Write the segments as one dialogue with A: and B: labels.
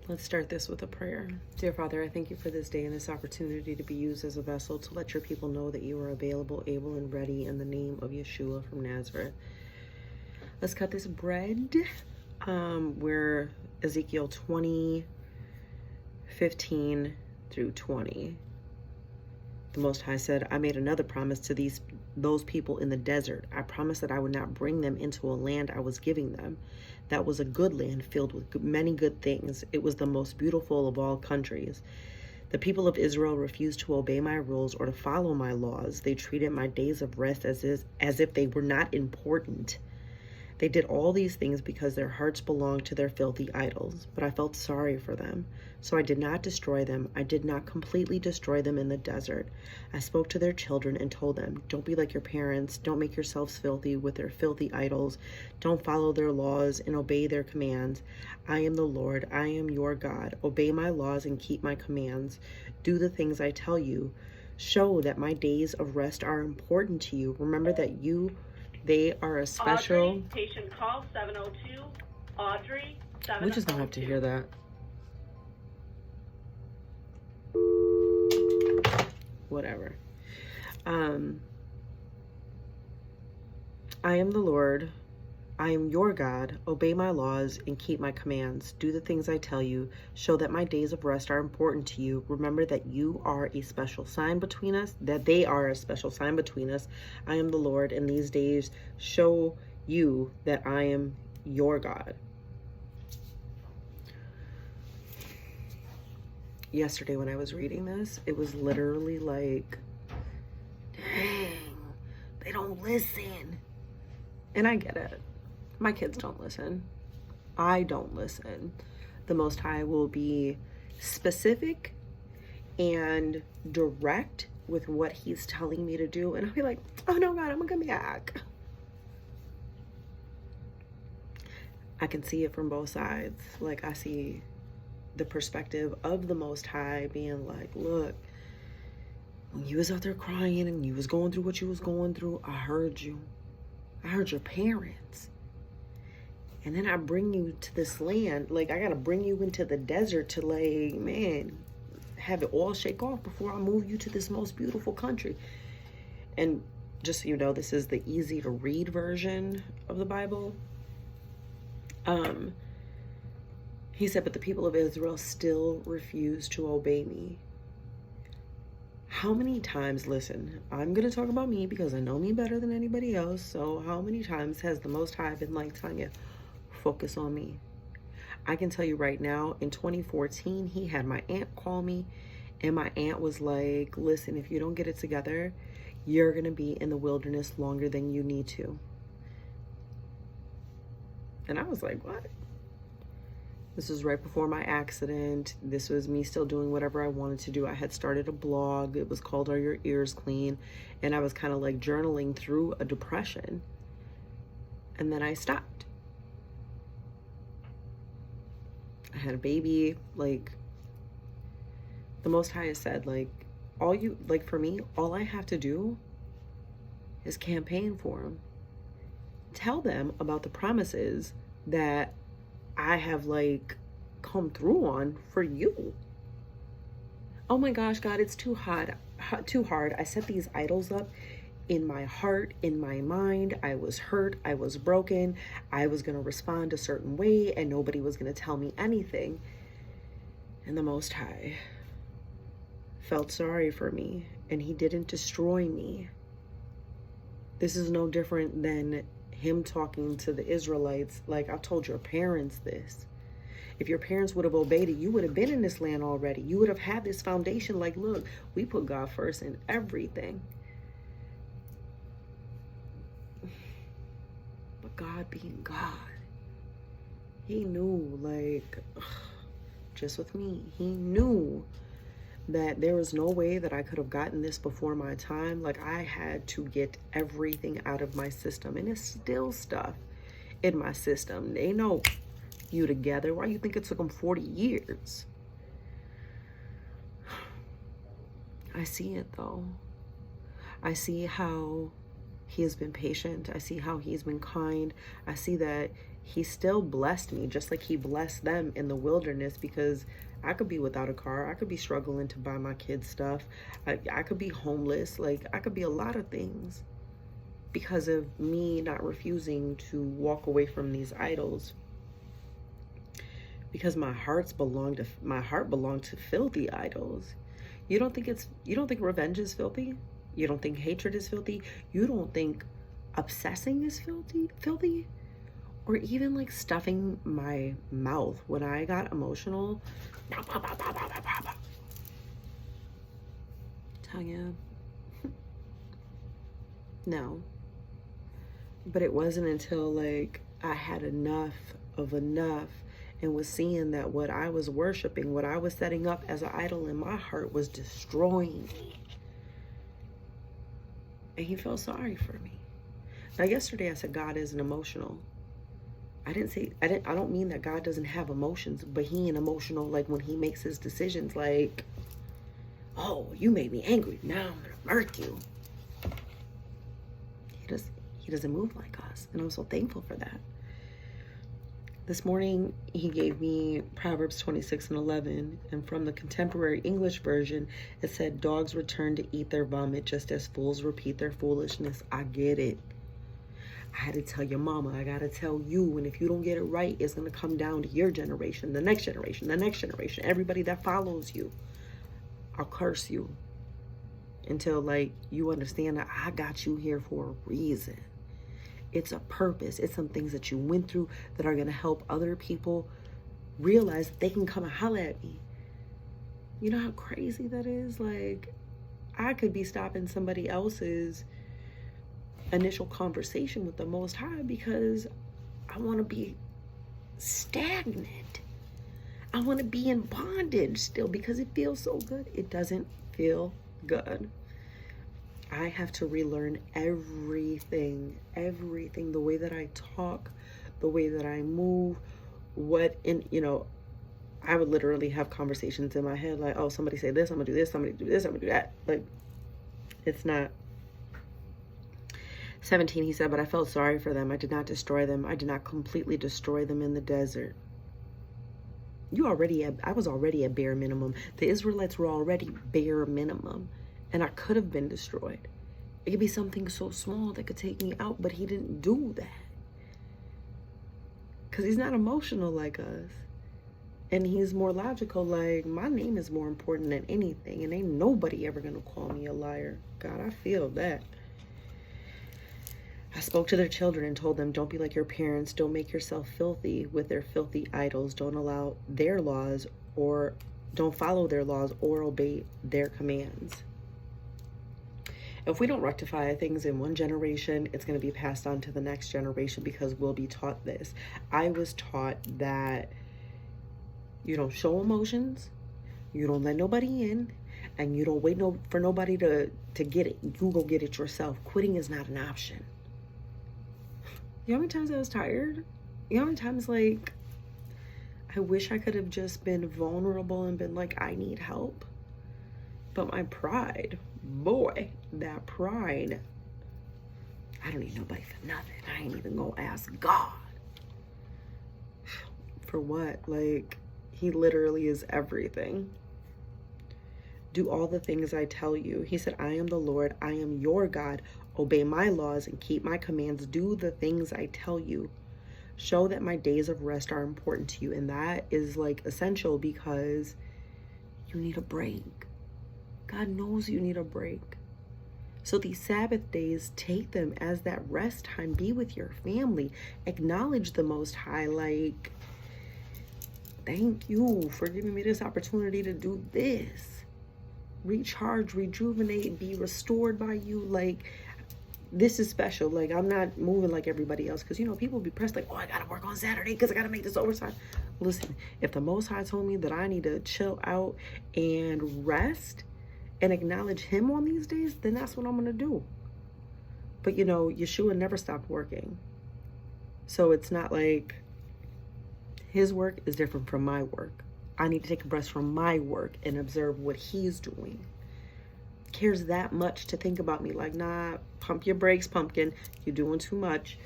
A: Let's start this with a prayer. Dear Father, I thank you for this day and this opportunity to be used as a vessel to let your people know that you are available, able, and ready in the name of Yeshua from Nazareth. Let's cut this bread. We're Ezekiel 20:15 through 20. The Most High said, I made another promise to those people in the desert. I promised that I would not bring them into a land I was giving them. That was a good land filled with many good things. It was the most beautiful of all countries. The people of Israel refused to obey my rules or to follow my laws. They treated my days of rest as if they were not important. They did all these things because their hearts belonged to their filthy idols, but I felt sorry for them. So I did not destroy them. I did not completely destroy them in the desert. I spoke to their children and told them, don't be like your parents. Don't make yourselves filthy with their filthy idols. Don't follow their laws and obey their commands. I am the Lord. I am your God. Obey my laws and keep my commands. Do the things I tell you. Show that my days of rest are important to you. Remember that they are a special...
B: Audrey, patient call 702. Audrey, 702.
A: We're just gonna have to hear that. Whatever. I am the Lord. I am your God. Obey my laws and keep my commands. Do the things I tell you. Show that my days of rest are important to you. Remember that you are a special sign between us, that they are a special sign between us. I am the Lord, and these days show you that I am your God. Yesterday when I was reading this, it was literally like, dang, they don't listen. And I get it. My kids don't listen. I don't listen. The Most High will be specific and direct with what he's telling me to do. And I'll be like, oh no, God, I'm gonna come back. I can see it from both sides. Like, I see the perspective of the Most High being like, look, when you was out there crying and you was going through what you was going through, I heard you. I heard your parents. And then I bring you to this land. Like, I got to bring you into the desert to, like, man, have it all shake off before I move you to this most beautiful country. And just so you know, this is the easy to read version of the Bible. He said, but the people of Israel still refuse to obey me. How many times, listen, I'm going to talk about me because I know me better than anybody else. So how many times has the Most High been like, Tanya, focus on me? I can tell you right now, in 2014, he had my aunt call me, and my aunt was like, listen, if you don't get it together, you're going to be in the wilderness longer than you need to. And I was like, what? This was right before my accident. This was me still doing whatever I wanted to do. I had started a blog. It was called Are Your Ears Clean? And I was kind of like journaling through a depression. And then I stopped. I had a baby. Like, the Most High has said, like, for me, all I have to do is campaign for them. Tell them about the promises that I have, like, come through on for you. Oh my gosh, God, it's too hard. I set these idols up in my heart, in my mind. I was hurt. I was broken. I was going to respond a certain way, and nobody was going to tell me anything. And the Most High felt sorry for me, and he didn't destroy me. This is no different than him talking to the Israelites, like, I told your parents this. If your parents would have obeyed it, you would have been in this land already. You would have had this foundation. Like, look, we put God first in everything. But God being God, he knew, like, just with me, he knew that there was no way that I could have gotten this before my time. Like, I had to get everything out of my system, and it's still stuff in my system. They know you together. Why you think it took them 40 years? I see it though. I see how he has been patient. I see how he's been kind. I see that He still blessed me just like he blessed them in the wilderness, because I could be without a car. I could be struggling to buy my kids stuff. I could be homeless. Like, I could be a lot of things because of me not refusing to walk away from these idols. Because my heart belonged to filthy idols. You don't think revenge is filthy? You don't think hatred is filthy? You don't think obsessing is filthy? Or even like stuffing my mouth when I got emotional. Tell you. No. But it wasn't until like I had enough of enough and was seeing that what I was worshiping, what I was setting up as an idol in my heart, was destroying me. And he felt sorry for me. Now, yesterday I said God isn't emotional. I don't mean that God doesn't have emotions, but he ain't emotional like when he makes his decisions, like, oh, you made me angry, now I'm gonna murk you. He doesn't move like us, and I'm so thankful for that. This morning, he gave me Proverbs 26:11, and from the contemporary English version, it said, dogs return to eat their vomit just as fools repeat their foolishness. I get it. I had to tell your mama, I gotta tell you, and if you don't get it right, it's gonna come down to your generation, the next generation, everybody that follows you. I'll curse you until like you understand that I got you here for a reason. It's a purpose. It's some things that you went through that are gonna help other people realize that they can come and holler at me. You know how crazy that is? Like, I could be stopping somebody else's initial conversation with the Most High because I want to be stagnant. I want to be in bondage still because it feels so good. It doesn't feel good. I have to relearn everything, the way that I talk, the way that I move, I would literally have conversations in my head like, oh, somebody say this, I'm gonna do this, somebody do this, I'm gonna do that. Like, it's not. 17, he said, but I felt sorry for them. I did not destroy them. I did not completely destroy them in the desert. I was already at bare minimum. The Israelites were already bare minimum, and I could have been destroyed. It could be something so small that could take me out, but he didn't do that. Because he's not emotional like us. And he's more logical, like, my name is more important than anything, and ain't nobody ever going to call me a liar. God, I feel that. I spoke to their children and told them, don't be like your parents. Don't make yourself filthy with their filthy idols. Don't allow their laws, or don't follow their laws or obey their commands. If we don't rectify things in one generation, it's going to be passed on to the next generation because we'll be taught this. I was taught that you don't show emotions, you don't let nobody in, and you don't wait for nobody to get it. You go get it yourself. Quitting is not an option. You know how many times I was tired? You know how many times, like, I wish I could have just been vulnerable and been like, I need help. But my pride, boy, that pride. I don't need nobody for nothing. I ain't even gonna ask God. For what? Like, he literally is everything. Do all the things I tell you. He said, I am the Lord. I am your God. Obey my laws and keep my commands. Do the things I tell you. Show that my days of rest are important to you. And that is like essential because you need a break. God knows you need a break. So these Sabbath days, take them as that rest time. Be with your family. Acknowledge the Most High. Like, thank you for giving me this opportunity to do this. Recharge, rejuvenate, be restored by you. Like, this is special. Like, I'm not moving like everybody else. Because, people be pressed like, oh, I got to work on Saturday because I got to make this overtime. Listen, if the Most High told me that I need to chill out and rest and acknowledge him on these days, then that's what I'm going to do. But, Yeshua never stopped working. So it's not like his work is different from my work. I need to take a breath from my work and observe what he's doing. Cares that much to think about me like, nah, pump your brakes, pumpkin, you're doing too much.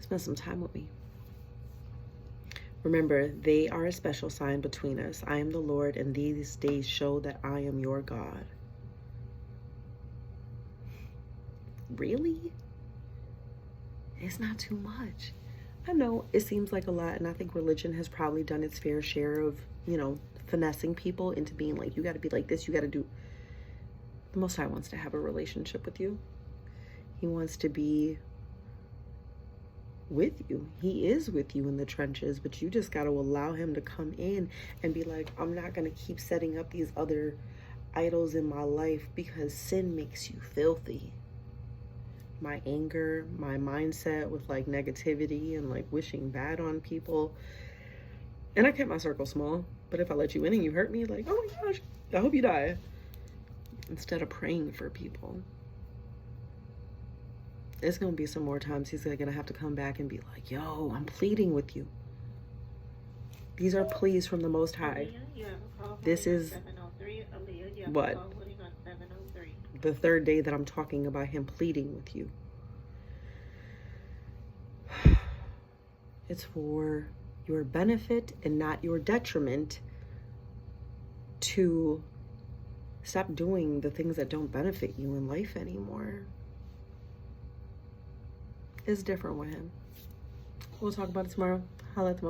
A: Spend some time with me. Remember, they are a special sign between us. I am the Lord, and these days show that I am your God. Really? It's not too much. I know it seems like a lot, and I think religion has probably done its fair share of, finessing people into being like, you got to be like this, you got to do. The Most High wants to have a relationship with you. He wants to be with you. He is with you in the trenches, but you just got to allow him to come in and be like, I'm not going to keep setting up these other idols in my life because sin makes you filthy. My anger, my mindset with like negativity and like wishing bad on people. And I kept my circle small, but if I let you in and you hurt me, like, oh my gosh, I hope you die. Instead of praying for people. It's going to be some more times he's going to have to come back and be like, yo, I'm pleading with you. These are pleas from the Most High. This is what? The third day that I'm talking about him pleading with you. It's for your benefit and not your detriment to stop doing the things that don't benefit you in life anymore. It's different with him. We'll talk about it tomorrow. Holla at the